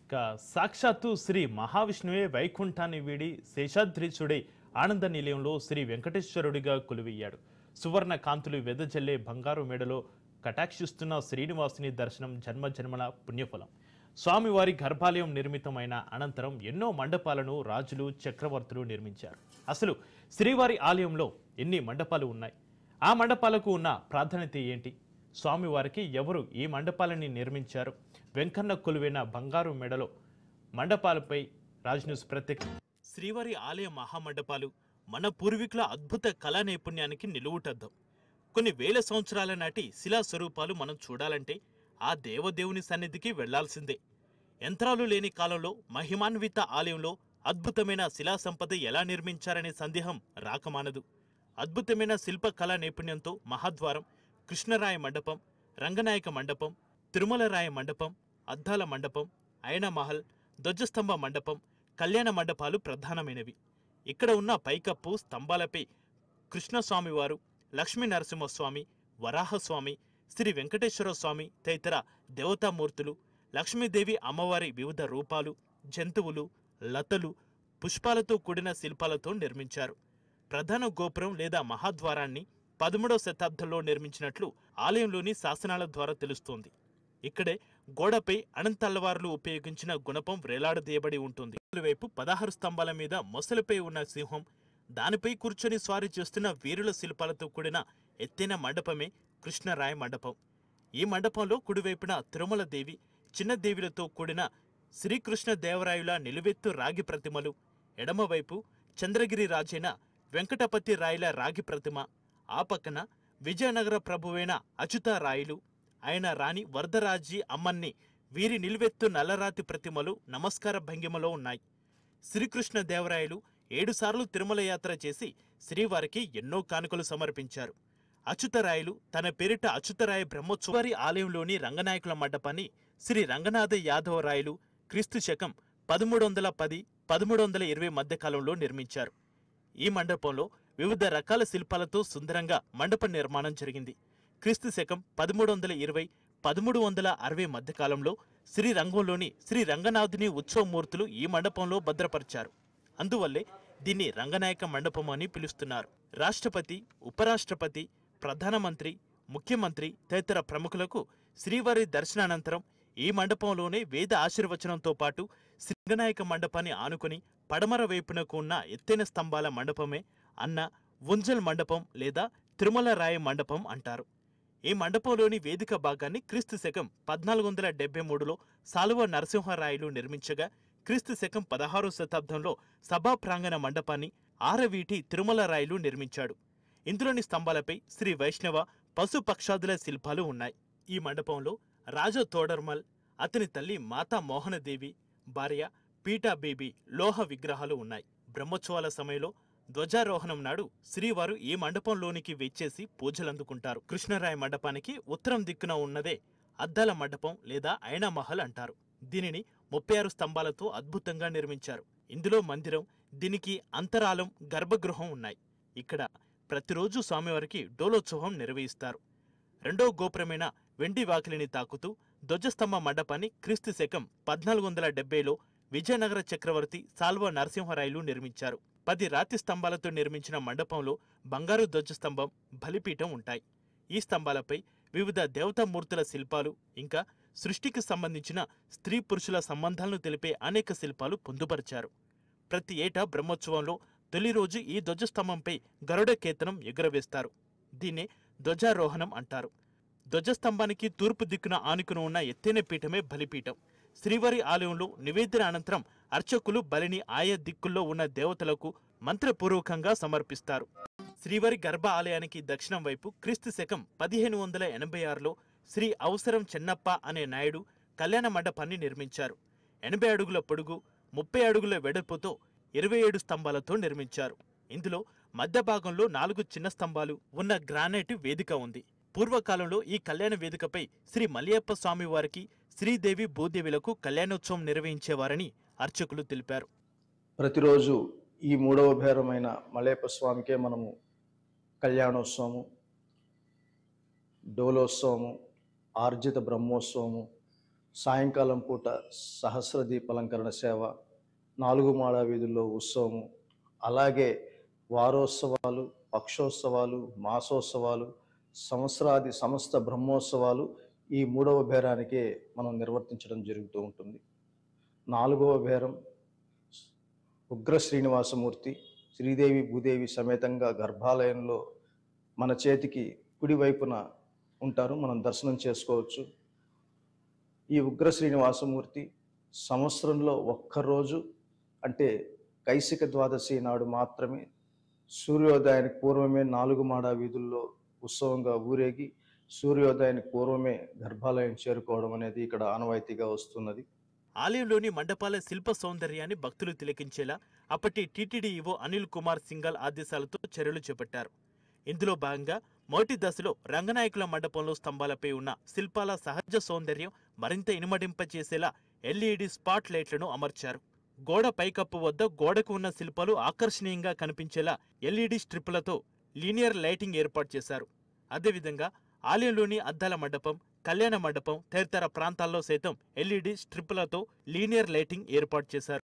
ఇక సాక్షాత్తు శ్రీ మహావిష్ణువే వైకుంఠాన్ని వీడి శేషాద్రీశుడై ఆనంద నిలయంలో శ్రీ వెంకటేశ్వరుడిగా కొలువయ్యాడు. సువర్ణ కాంతులు వెదజల్లే బంగారు మేడలో కటాక్షిస్తున్న శ్రీనివాసుని దర్శనం జన్మజన్మల పుణ్యఫలం. స్వామివారి గర్భాలయం నిర్మితమైన అనంతరం ఎన్నో మండపాలను రాజులు చక్రవర్తులు నిర్మించారు. అసలు శ్రీవారి ఆలయంలో ఎన్ని మండపాలు ఉన్నాయి? ఆ మండపాలకు ఉన్న ప్రాధాన్యత ఏంటి? స్వామివారికి ఎవరు ఈ మండపాలని నిర్మించారు? వెంకన్న కొలువైన బంగారు మెడలో మండపాలపై రాజ్ న్యూస్ ప్రత్యేక. శ్రీవారి ఆలయ మహామండపాలు మన పూర్వీకుల అద్భుత కళా నైపుణ్యానికి నిలువుటద్దం. కొన్ని వేల సంవత్సరాల నాటి శిలా స్వరూపాలు మనం చూడాలంటే ఆ దేవదేవుని సన్నిధికి వెళ్లాల్సిందే. యంత్రాలు లేని కాలంలో మహిమాన్విత ఆలయంలో అద్భుతమైన శిలా సంపద ఎలా నిర్మించారనే సందేహం రాకమానదు. అద్భుతమైన శిల్ప కళా నైపుణ్యంతో మహాద్వారం, కృష్ణరాయ మండపం, రంగనాయక మండపం, తిరుమలరాయ మండపం, అద్దాల మండపం, అయనమహల్, ధ్వజస్తంభ మండపం, కళ్యాణ మండపాలు ప్రధానమైనవి. ఇక్కడ ఉన్న పైకప్పు స్తంభాలపై కృష్ణస్వామివారు, లక్ష్మీ నరసింహస్వామి, వరాహస్వామి, శ్రీ వెంకటేశ్వర స్వామి తదితర దేవతామూర్తులు, లక్ష్మీదేవి అమ్మవారి వివిధ రూపాలు, జంతువులు, లతలు, పుష్పాలతో కూడిన శిల్పాలతో నిర్మించారు. ప్రధాన గోపురం లేదా మహాద్వారాన్ని 13వ శతాబ్దంలో నిర్మించినట్లు ఆలయంలోని శాసనాల ద్వారా తెలుస్తోంది. ఇక్కడే గోడపై అనంతల్లవార్లు ఉపయోగించిన గుణపం వేలాడదీయబడి ఉంటుంది. వైపు 16 స్తంభాల మీద మొసలిపై ఉన్న సింహం, దానిపై కూర్చొని స్వారీ చేస్తున్న వీరుల శిల్పాలతో కూడిన ఎత్తైన మండపమే కృష్ణరాయ మండపం. ఈ మండపంలో కుడివైపున తిరుమల దేవి, చిన్న దేవిలతో కూడిన శ్రీకృష్ణ దేవరాయుల నిలువెత్తు రాగి ప్రతిమలు, ఎడమవైపు చంద్రగిరి రాజైన వెంకటపతి రాయల రాగి ప్రతిమ, ఆ పక్కన విజయనగర ప్రభువైన అచ్యుతారాయులు, ఆయన రాణి వరదరాజీ అమ్మన్ని వీరి నిలువెత్తు నల్లరాతి ప్రతిమలు నమస్కార భంగిమలో ఉన్నాయి. శ్రీకృష్ణ దేవరాయలు 7 సార్లు తిరుమల యాత్ర చేసి శ్రీవారికి ఎన్నో కానుకలు సమర్పించారు. అచ్యుతరాయలు తన పేరిట అచ్యుతరాయ బ్రహ్మోత్సవారి ఆలయంలోని రంగనాయకుల మండపాన్ని శ్రీ రంగనాథ యాదవరాయలు క్రీస్తు శకం 1310-1320 మధ్యకాలంలో నిర్మించారు. ఈ మండపంలో వివిధ రకాల శిల్పాలతో సుందరంగా మండప నిర్మాణం జరిగింది. క్రీస్తు శకం 1320-1360 మధ్యకాలంలో శ్రీరంగంలోని శ్రీ రంగనాథుని ఉత్సవమూర్తులు ఈ మండపంలో భద్రపరిచారు. అందువల్లే దీన్ని రంగనాయక మండపం అని పిలుస్తున్నారు. రాష్ట్రపతి, ఉపరాష్ట్రపతి, ప్రధానమంత్రి, ముఖ్యమంత్రి తదితర ప్రముఖులకు శ్రీవారి దర్శనానంతరం ఈ మండపంలోనే వేద ఆశీర్వచనంతో పాటు రంగనాయక మండపాన్ని ఆనుకుని పడమర వైపునకు ఉన్న ఎత్తైన స్తంభాల మండపమే అన్న ఉంజల్ మండపం లేదా తిరుమల రాయ మండపం అంటారు. ఈ మండపంలోని వేదిక భాగాన్ని క్రీస్తు శకం 1473లో సాలువ నరసింహరాయలు నిర్మించగా, క్రీస్తు శకం 16వ శతాబ్దంలో సభా ప్రాంగణ మండపాన్ని ఆరవీటి తిరుమల రాయలు నిర్మించాడు. ఇందులోని స్తంభాలపై శ్రీ వైష్ణవ, పశుపక్షాదుల శిల్పాలు ఉన్నాయి. ఈ మండపంలో రాజ తోడర్మల్, అతని తల్లి మాతా మోహనదేవి, భార్య పీఠాబేబీ లోహ విగ్రహాలు ఉన్నాయి. బ్రహ్మోత్సవాల సమయంలో ధ్వజారోహణం నాడు శ్రీవారు ఈ మండపంలోనికి వెచ్చేసి పూజలందుకుంటారు. కృష్ణరాయ మండపానికి ఉత్తరం దిక్కున ఉన్నదే అద్దాల మండపం లేదా అయనమహల్ అంటారు. దీనిని 36 స్తంభాలతో అద్భుతంగా నిర్మించారు. ఇందులో మందిరం, దీనికి అంతరాలం, గర్భగృహం ఉన్నాయి. ఇక్కడ ప్రతిరోజు స్వామివారికి డోలోత్సవం నిర్వహిస్తారు. రెండో గోపురమైన వెండి వాకిలిని తాకుతూ ధ్వజస్తంభ మండపాన్ని క్రీస్తు శకం 1470లో విజయనగర చక్రవర్తి సాల్వ నరసింహరాయలు నిర్మించారు. 10 రాతి స్తంభాలతో నిర్మించిన మండపంలో బంగారు ధ్వజస్తంభం, బలిపీఠం ఉంటాయి. ఈ స్తంభాలపై వివిధ దేవతామూర్తుల శిల్పాలు, ఇంకా సృష్టికి సంబంధించిన స్త్రీ పురుషుల సంబంధాలను తెలిపే అనేక శిల్పాలు పొందుపరిచారు. ప్రతి ఏటా బ్రహ్మోత్సవంలో తొలి రోజు ఈ ధ్వజస్తంభంపై గరుడ కేతనం ఎగురవేస్తారు. దీన్నే ధ్వజారోహణం అంటారు. ధ్వజస్తంభానికి తూర్పు దిక్కున ఆనుకుని ఉన్న ఎత్తైన పీఠమే బలిపీఠం. శ్రీవారి ఆలయంలో నివేదన అనంతరం అర్చకులు బలిని ఆయా దిక్కుల్లో ఉన్న దేవతలకు మంత్రపూర్వకంగా సమర్పిస్తారు. శ్రీవారి గర్భ ఆలయానికి దక్షిణం వైపు క్రీస్తు శకం 1586లో శ్రీ అవసరం చెన్నప్ప అనే నాయుడు కళ్యాణ మండపాన్ని నిర్మించారు. 80 అడుగుల పొడుగు, 30 అడుగుల వెడల్పుతో 27 స్తంభాలతో నిర్మించారు. ఇందులో మధ్య భాగంలో 4 చిన్న స్తంభాలు ఉన్న గ్రానైట్ వేదిక ఉంది. పూర్వకాలంలో ఈ కళ్యాణ వేదికపై శ్రీ మలయప్ప స్వామి వారికి, శ్రీదేవి భూదేవిలకు కళ్యాణోత్సవం నిర్వహించేవారని అర్చకులు తెలిపారు. ప్రతిరోజు ఈ 3వ భేరమైన మలయప్ప స్వామికే మనము కళ్యాణోత్సవము, డోలోత్సవము, ఆర్జిత బ్రహ్మోత్సవము, సాయంకాలం పూట సహస్ర దీపాలంకరణ సేవ, 4 మాడ వీధుల్లో ఉత్సవము, అలాగే వారోత్సవాలు, పక్షోత్సవాలు, మాసోత్సవాలు, సంవత్సరాది సమస్త బ్రహ్మోత్సవాలు ఈ 3వ బేరానికే మనం నిర్వర్తించడం జరుగుతూ ఉంటుంది. 4వ బేరం ఉగ్ర శ్రీనివాసమూర్తి శ్రీదేవి భూదేవి సమేతంగా గర్భాలయంలో మన చేతికి కుడి వైపున ఉంటారు, మనం దర్శనం చేసుకోవచ్చు. ఈ ఉగ్ర శ్రీనివాసమూర్తి సంవత్సరంలో ఒక్కరోజు, అంటే కైసిక ద్వాదశి నాడు మాత్రమే సూర్యోదయానికి పూర్వమే 4 మాడ వీధుల్లో ఉత్సవంగా ఊరేగి సూర్యోదయానికి పూర్వమే గర్భాలయం చేరుకోవడం అనేది ఇక్కడ ఆనవాయితీగా వస్తున్నది. ఆలయంలోని మండపాల శిల్ప సౌందర్యాన్ని భక్తులు తిలకించేలా అప్పటి టీటీడీ ఈవో అనిల్ కుమార్ సింఘాల్ ఆదేశాలతో చర్యలు చేపట్టారు. ఇందులో భాగంగా మొదటి దశలో రంగనాయకుల మండపంలో స్తంభాలపై ఉన్న శిల్పాల సహజ సౌందర్యం మరింత ఇనుమడింపచేసేలా ఎల్ఈడి స్పాట్ లైట్లను అమర్చారు. గోడ పైకప్పు వద్ద గోడకు ఉన్న శిల్పాలు ఆకర్షణీయంగా కనిపించేలా ఎల్ఈడి స్ట్రిప్పులతో లీనియర్ లైటింగ్ ఏర్పాటు చేశారు. అదేవిధంగా ఆలయంలోని అద్దాల మండపం, కళ్యాణ మండపం తదితర ప్రాంతాల్లో సైతం ఎల్ఈడి స్ట్రిప్పులతో లీనియర్ లైటింగ్ ఏర్పాటు చేశారు.